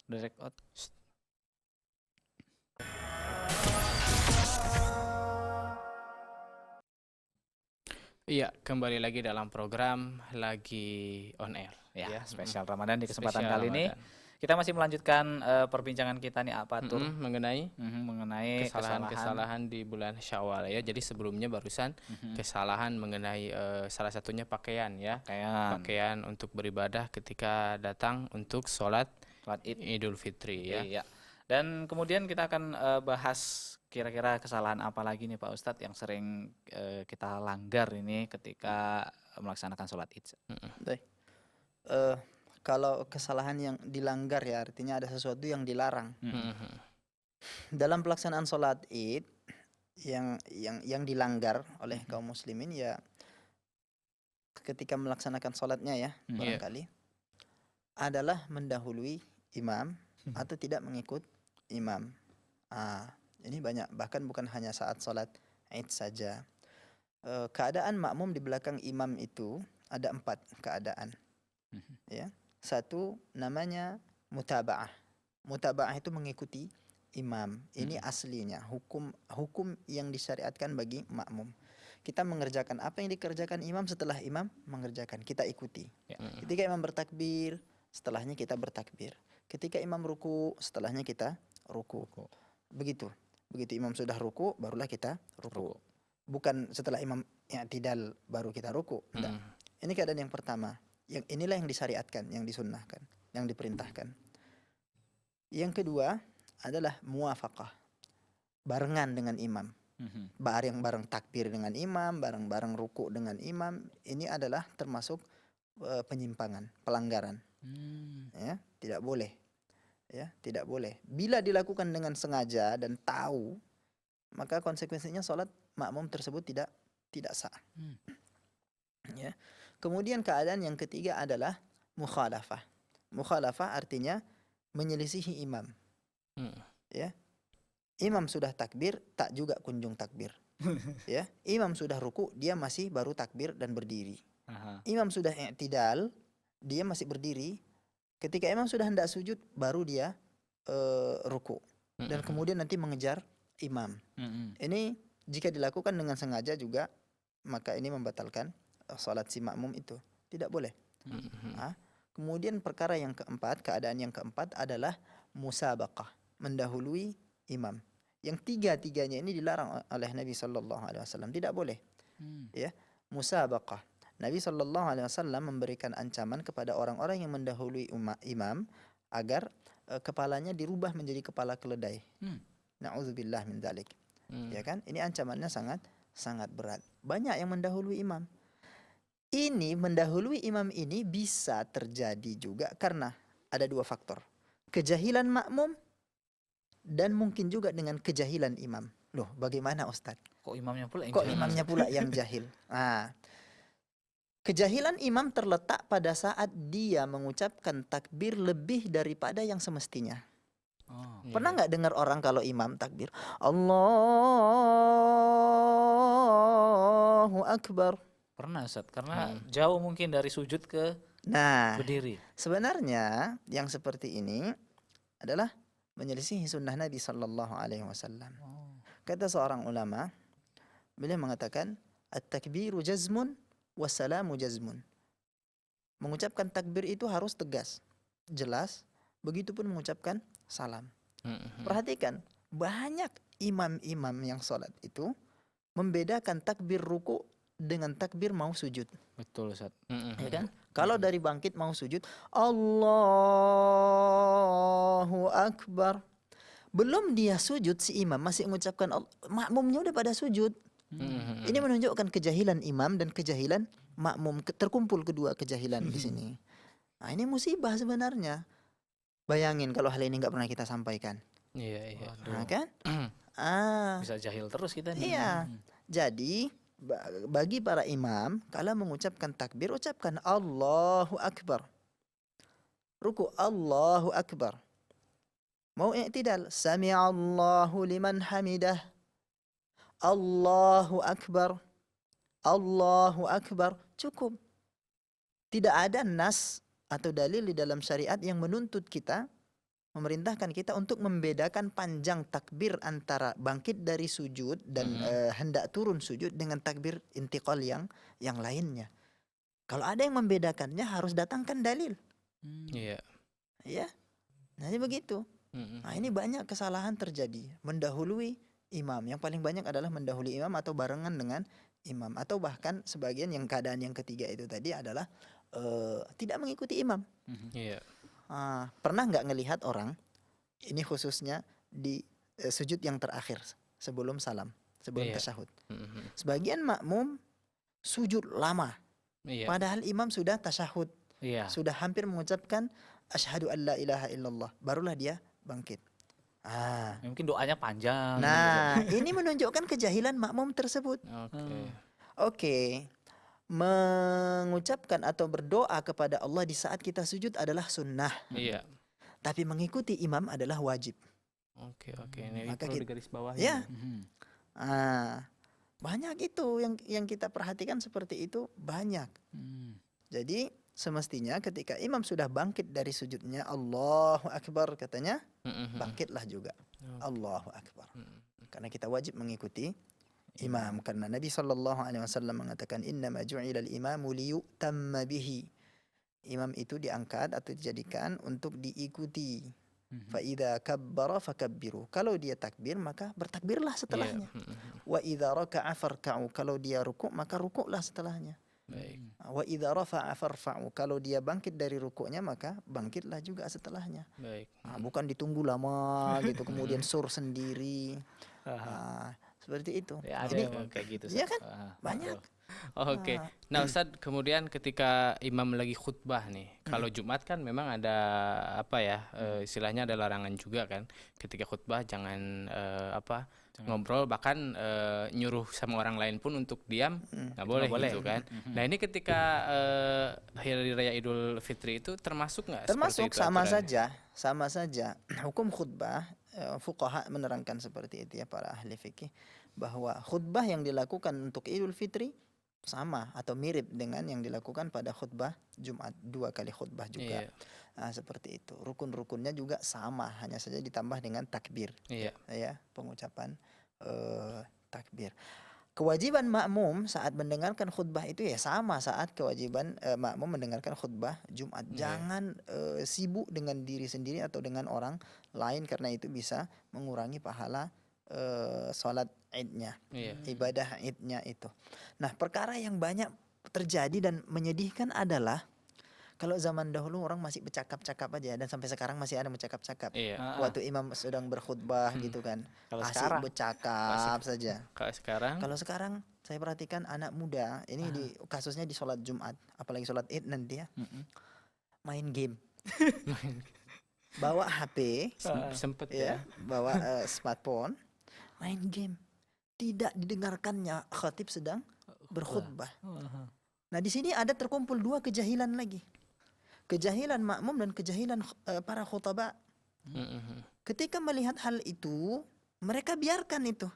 Direct out. Iya, kembali lagi dalam program lagi on air. Ya, spesial Ramadan di kesempatan Spesial kali ini. Ramadan. Kita masih melanjutkan perbincangan kita nih Pak Tur Mengenai mengenai kesalahan. kesalahan-kesalahan di bulan Syawal ya. Jadi sebelumnya barusan kesalahan mengenai salah satunya pakaian ya. Pakaian untuk beribadah ketika datang untuk sholat Idul Fitri ya. Iya. Dan kemudian kita akan bahas kira-kira kesalahan apa lagi nih Pak Ustadz yang sering kita langgar ini ketika melaksanakan sholat Id. Baik. Kalau kesalahan yang dilanggar ya artinya ada sesuatu yang dilarang. Dalam pelaksanaan sholat Id yang dilanggar oleh kaum muslimin ya ketika melaksanakan sholatnya ya barangkali adalah mendahului imam atau tidak mengikut imam. Ini banyak, bahkan bukan hanya saat sholat Id saja. Keadaan makmum di belakang imam itu ada 4 keadaan. Ya. Satu namanya mutaba'ah. Mutaba'ah itu mengikuti imam. Ini aslinya hukum yang disyariatkan bagi makmum. Kita mengerjakan apa yang dikerjakan imam, setelah imam mengerjakan, kita ikuti. Ketika imam bertakbir, setelahnya kita bertakbir. Ketika imam ruku, setelahnya kita ruku. Begitu imam sudah ruku, barulah kita ruku. Bukan setelah imam i'tidal baru kita ruku. Tidak. Ini keadaan yang pertama. Inilah yang disyariatkan, yang disunnahkan, yang diperintahkan. Yang kedua adalah muwafaqah, barengan dengan imam. Bareng takbir dengan imam, bareng ruku dengan imam. Ini adalah termasuk penyimpangan, pelanggaran. Ya, tidak boleh. Ya, tidak boleh. Bila dilakukan dengan sengaja dan tahu, maka konsekuensinya sholat makmum tersebut tidak sah. Ya. Kemudian keadaan yang ketiga adalah mukhalafah. Mukhalafah artinya menyelisihi imam. Ya. Imam sudah takbir, tak juga kunjung takbir. Ya. Imam sudah ruku, dia masih baru takbir dan berdiri. Imam sudah i'tidal, dia masih berdiri. Ketika imam sudah hendak sujud, baru dia ruku. Dan kemudian nanti mengejar imam. Ini jika dilakukan dengan sengaja juga, maka ini membatalkan salat si makmum itu. Tidak boleh. Kemudian perkara yang keempat, keadaan yang keempat adalah musabaqah, mendahului imam. Yang tiga-tiganya ini dilarang oleh Nabi SAW. Tidak boleh. Ya, musabaqah. Nabi SAW memberikan ancaman kepada orang-orang yang mendahului imam agar kepalanya dirubah menjadi kepala keledai. Na'udzubillah min dzalik. Ya kan? Ini ancamannya sangat berat. Banyak yang mendahului imam. Ini mendahului imam ini bisa terjadi juga karena ada 2 faktor. Kejahilan makmum dan mungkin juga dengan kejahilan imam. Loh, bagaimana Ustadz? Kok imamnya pula yang jahil? Kejahilan imam terletak pada saat dia mengucapkan takbir lebih daripada yang semestinya. Pernah nggak dengar orang kalau imam takbir Allahu Akbar? Pernah Ustaz, karena jauh mungkin dari sujud ke berdiri. Sebenarnya yang seperti ini adalah menyelisihi sunnah Nabi SAW. Kata seorang ulama, beliau mengatakan at-takbiru jazmun wassalamu jazmun. Mengucapkan takbir itu harus tegas, jelas. Begitupun mengucapkan salam. Perhatikan, banyak imam-imam yang sholat itu membedakan takbir ruku dengan takbir mau sujud. Betul Ustaz. Ya kan? Kalau dari bangkit mau sujud, Allahu Akbar. Belum dia sujud, si imam masih mengucapkan makmumnya udah pada sujud. Ini menunjukkan kejahilan imam dan kejahilan makmum. Terkumpul kedua kejahilan di sini. Nah, ini musibah sebenarnya. Bayangin kalau hal ini nggak pernah kita sampaikan. Iya. Nah, kan? Bisa jahil terus kita nih. Iya. Jadi bagi para imam, kalau mengucapkan takbir, ucapkan Allahu Akbar. Ruku Allahu Akbar. Mau i'tidal, Sami'allahu liman hamidah. Allahu Akbar. Allahu Akbar. Cukup. Tidak ada nas atau dalil di dalam syariat yang menuntut kita memerintahkan kita untuk membedakan panjang takbir antara bangkit dari sujud dan hendak turun sujud dengan takbir intiqal yang lainnya. Kalau ada yang membedakannya harus datangkan dalil. Iya. Ya. Nah, ini begitu. Nah, ini banyak kesalahan terjadi, mendahului imam. Yang paling banyak adalah mendahului imam atau barengan dengan imam, atau bahkan sebagian yang keadaan yang ketiga itu tadi adalah tidak mengikuti imam. Iya. Pernah nggak ngelihat orang ini khususnya di sujud yang terakhir sebelum salam, sebelum tasyahud. Sebagian makmum sujud lama, padahal imam sudah tasyahud, sudah hampir mengucapkan asyhadu an la ilaha illallah, barulah dia bangkit. Mungkin doanya panjang. Nah, ini menunjukkan kejahilan makmum tersebut. Oke. Mengucapkan atau berdoa kepada Allah di saat kita sujud adalah sunnah. Iya. Tapi mengikuti imam adalah wajib. Oke. Ini Maka perlu digaris bawahi. Ya. Banyak itu yang kita perhatikan seperti itu, banyak. Jadi semestinya ketika imam sudah bangkit dari sujudnya, Allahu Akbar katanya, bangkitlah juga. Allahu Akbar. Karena kita wajib mengikuti imam, karena Nabi SAW mengatakan innama ju'ilal imamu liyutamma bihi. Imam itu diangkat atau dijadikan untuk diikuti. Fa idza kabbara fakabbiru. Kalau dia takbir maka bertakbirlah setelahnya. Wa idza raka'a farka'u. Kalau dia rukuk maka rukuklah setelahnya. Baik. Wa idza rafa'a farfa'u. Kalau dia bangkit dari rukuknya maka bangkitlah juga setelahnya. Baik. Bukan ditunggu lama gitu kemudian sur sendiri. Seperti itu. Ya, ada Ini yang kayak gitu. iya kan? Banyak. Oke. Nah, Ustaz, kemudian ketika imam lagi khutbah nih, kalau Jumat kan memang ada apa ya, istilahnya ada larangan juga kan, ketika khutbah jangan ngobrol, bahkan nyuruh sama orang lain pun untuk diam nggak boleh gitu kan. Nah, ini ketika hari raya Idul Fitri itu termasuk nggak? Termasuk, sama saja. Hukum khutbah, fuqaha menerangkan seperti itu ya, para ahli fikih, bahwa khutbah yang dilakukan untuk Idul Fitri sama atau mirip dengan yang dilakukan pada khutbah Jumat, 2 kali khutbah juga. Seperti itu. Rukun-rukunnya juga sama, hanya saja ditambah dengan takbir. Ya, pengucapan takbir. Kewajiban makmum saat mendengarkan khutbah itu ya sama saat kewajiban makmum mendengarkan khutbah Jumat. Jangan sibuk dengan diri sendiri atau dengan orang lain, karena itu bisa mengurangi pahala sholat idnya, ibadah idnya itu. Nah, perkara yang banyak terjadi dan menyedihkan adalah kalau zaman dahulu orang masih bercakap-cakap aja, dan sampai sekarang masih ada bercakap-cakap. Waktu imam sedang berkhutbah gitu kan, asik bercakap saja. Kalau sekarang saya perhatikan anak muda ini kasusnya di sholat Jumat, apalagi sholat id nanti ya, main game. Bawa HP, sempet ya, bawa smartphone, main game. Tidak didengarkannya khatib sedang berkhutbah. Nah, di sini ada terkumpul 2 kejahilan lagi. Kejahilan makmum dan kejahilan para khutbah. Ketika melihat hal itu, mereka biarkan itu.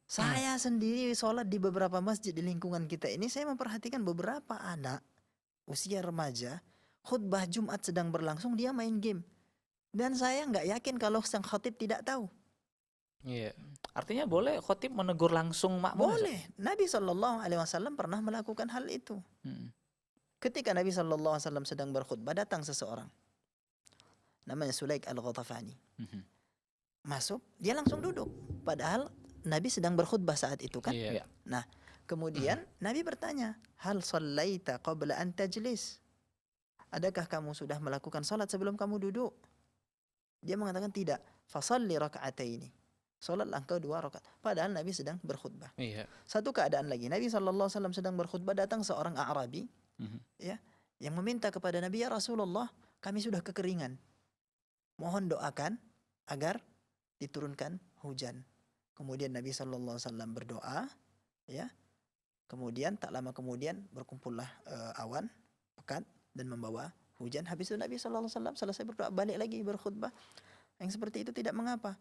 Saya sendiri sholat di beberapa masjid di lingkungan kita ini, saya memperhatikan beberapa anak usia remaja, khutbah Jumat sedang berlangsung, dia main game. Dan saya nggak yakin kalau sang khatib tidak tahu. Artinya boleh khotib menegur langsung makmum? Boleh. Nabi SAW pernah melakukan hal itu. Ketika Nabi SAW sedang berkhutbah, datang seseorang namanya Sulaik Al-Ghatafani. Masuk, dia langsung duduk. Padahal Nabi sedang berkhutbah saat itu kan. Nah, kemudian Nabi bertanya, hal sallaita qabla an tajlis? Adakah kamu sudah melakukan salat sebelum kamu duduk? Dia mengatakan tidak. Fasalli raka'ataini. Salatlah engkau 2 rakaat. Padahal Nabi sedang berkhutbah. Satu keadaan lagi, Nabi SAW sedang berkhutbah, datang seorang A'rabi, ya, yang meminta kepada Nabi, ya Rasulullah, kami sudah kekeringan. Mohon doakan agar diturunkan hujan. Kemudian Nabi SAW berdoa, ya. Kemudian tak lama kemudian berkumpullah awan pekat dan membawa hujan. Habis itu Nabi SAW selesai berdoa, balik lagi berkhutbah. Yang seperti itu tidak mengapa.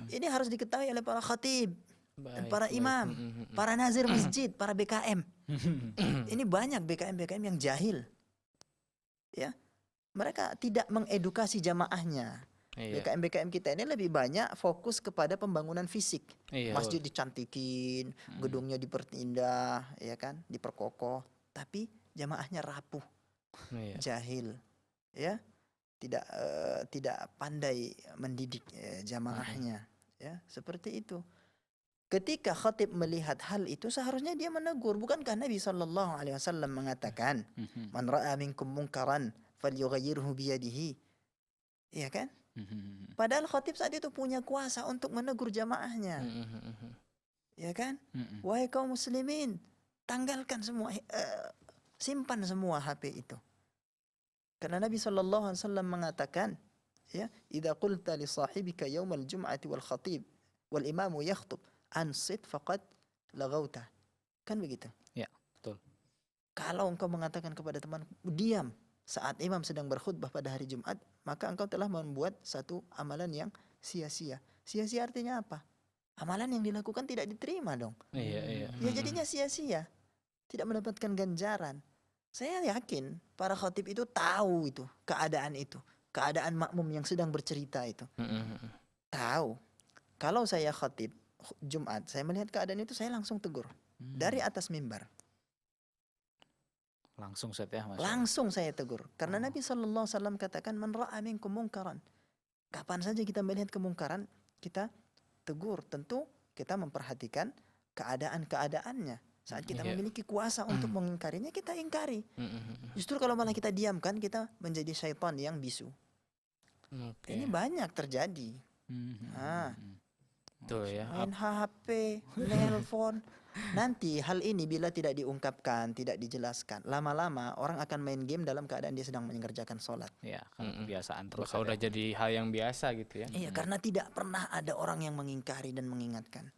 Ini harus diketahui oleh para khatib, para imam, para nazir masjid, para BKM. Ini banyak BKM yang jahil. Ya. mereka tidak mengedukasi jamaahnya. Iya. BKM kita ini lebih banyak fokus kepada pembangunan fisik. Iya. Masjid dicantikin, gedungnya diperindah, ya kan, diperkokoh. Tapi jamaahnya rapuh, Iya. jahil, ya, tidak pandai mendidik jamaahnya, ya, seperti itu. Ketika khatib melihat hal itu, seharusnya dia menegur. Bukankah Nabi SAW mengatakan, "Man ra'a minkum munkaran falyughayyirhu biyadihi." Iya kan? Padahal khatib saat itu punya kuasa untuk menegur jamaahnya. Ya kan? Wahai kaum muslimin, tanggalkan semua, simpan semua HP itu. Karena Nabi SAW mengatakan, ya, "Idza qulta li sahibika yaumal jum'ati wal khatib wal imamu yakhutub ansit faqad laghauta." Kan begitu? Ya, betul. Kalau engkau mengatakan kepada teman, diam saat imam sedang berkhutbah pada hari Jumat, maka engkau telah membuat satu amalan yang sia-sia. Sia-sia artinya apa? Amalan yang dilakukan tidak diterima dong. Iya. Ya jadinya sia-sia. Tidak mendapatkan ganjaran. Saya yakin para khatib itu tahu itu, keadaan itu. Keadaan makmum yang sedang bercerita itu. Tahu. Kalau saya khatib Jumat, saya melihat keadaan itu, saya langsung tegur. Dari atas mimbar. Langsung set ya, Mas. Langsung saya tegur. Karena Nabi SAW katakan, "Man ra'a minkum munkaran." Kapan saja kita melihat kemungkaran, kita tegur. Tentu kita memperhatikan keadaan-keadaannya. Saat kita memiliki kuasa untuk mengingkarinya, kita ingkari. Justru kalau malah kita diamkan, kita menjadi syaitan yang bisu. Ini banyak terjadi. Betul ya. Main HP, nelpon. Nanti hal ini bila tidak diungkapkan, tidak dijelaskan, lama-lama orang akan main game dalam keadaan dia sedang mengerjakan sholat. Ya, kebiasaan terus. Kalau udah jadi hal yang biasa gitu ya. Iya, karena tidak pernah ada orang yang mengingkari dan mengingatkan.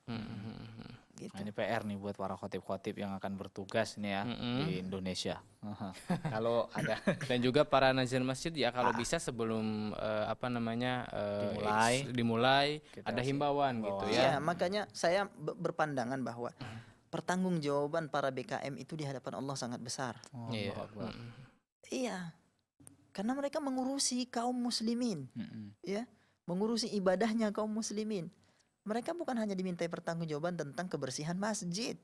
Gitu. Nah, ini PR nih buat para khotib-khotib yang akan bertugas nih ya di Indonesia. Kalau ada Dan juga para nazir masjid ya, kalau bisa sebelum dimulai ada himbauan gitu Iya, ya. makanya saya berpandangan bahwa pertanggungjawaban para BKM itu di hadapan Allah sangat besar. Iya. Iya. Karena mereka mengurusi kaum muslimin. Ya, mengurusi ibadahnya kaum muslimin. Mereka bukan hanya dimintai pertanggungjawaban tentang kebersihan masjid,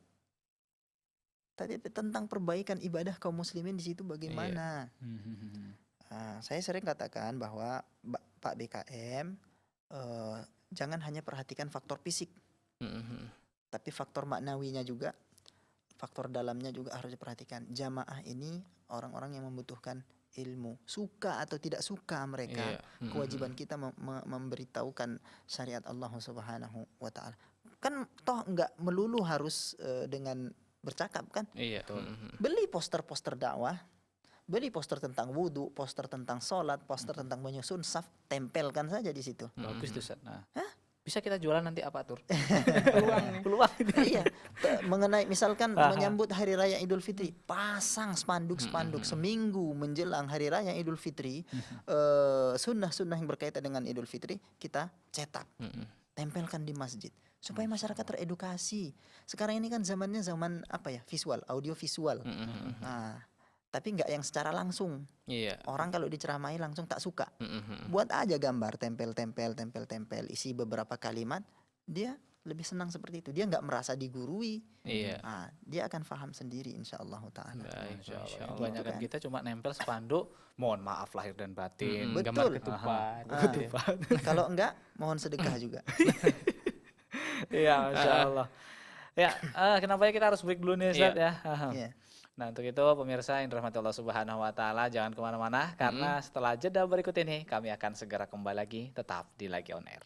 tapi tentang perbaikan ibadah kaum muslimin di situ bagaimana. Saya sering katakan bahwa Pak BKM jangan hanya perhatikan faktor fisik, tapi faktor maknawinya juga, faktor dalamnya juga harus diperhatikan. Jamaah ini orang-orang yang membutuhkan ilmu, suka atau tidak suka mereka. Kewajiban kita memberitahukan syariat Allah Subhanahu wa Ta'ala. Kan toh nggak melulu harus dengan bercakap kan? Iya. Beli poster-poster dakwah, beli poster tentang wudhu, poster tentang sholat, poster tentang menyusun saf, tempelkan saja di situ. bagus tuh, Ustaz. Nah, bisa kita jualan nanti apa, Tur? Peluang. Iya. Mengenai misalkan menyambut hari raya Idul Fitri, pasang spanduk-spanduk seminggu menjelang hari raya Idul Fitri, sunnah-sunnah yang berkaitan dengan Idul Fitri kita cetak, tempelkan di masjid supaya masyarakat teredukasi. Sekarang ini kan zamannya zaman apa ya, visual, audio visual. Tapi nggak yang secara langsung. Iya. Orang kalau diceramahi langsung tak suka. Buat aja gambar, tempel, isi beberapa kalimat, dia lebih senang seperti itu. Dia nggak merasa digurui. Iya. Dia akan paham sendiri insyaallah ta'ala. Kebanyakan kita cuma nempel spanduk, mohon maaf lahir dan batin. Betul. Gambar ketupat. Kalau enggak, mohon sedekah juga. Iya, Masya Allah. Ya, kenapa kita harus break dulu nih, Ustaz ya? Iya. Nah, untuk itu pemirsa yang dirahmati Allah Subhanahu wa Ta'ala, jangan kemana-mana karena setelah jeda berikut ini kami akan segera kembali lagi, tetap di Lagi On Air.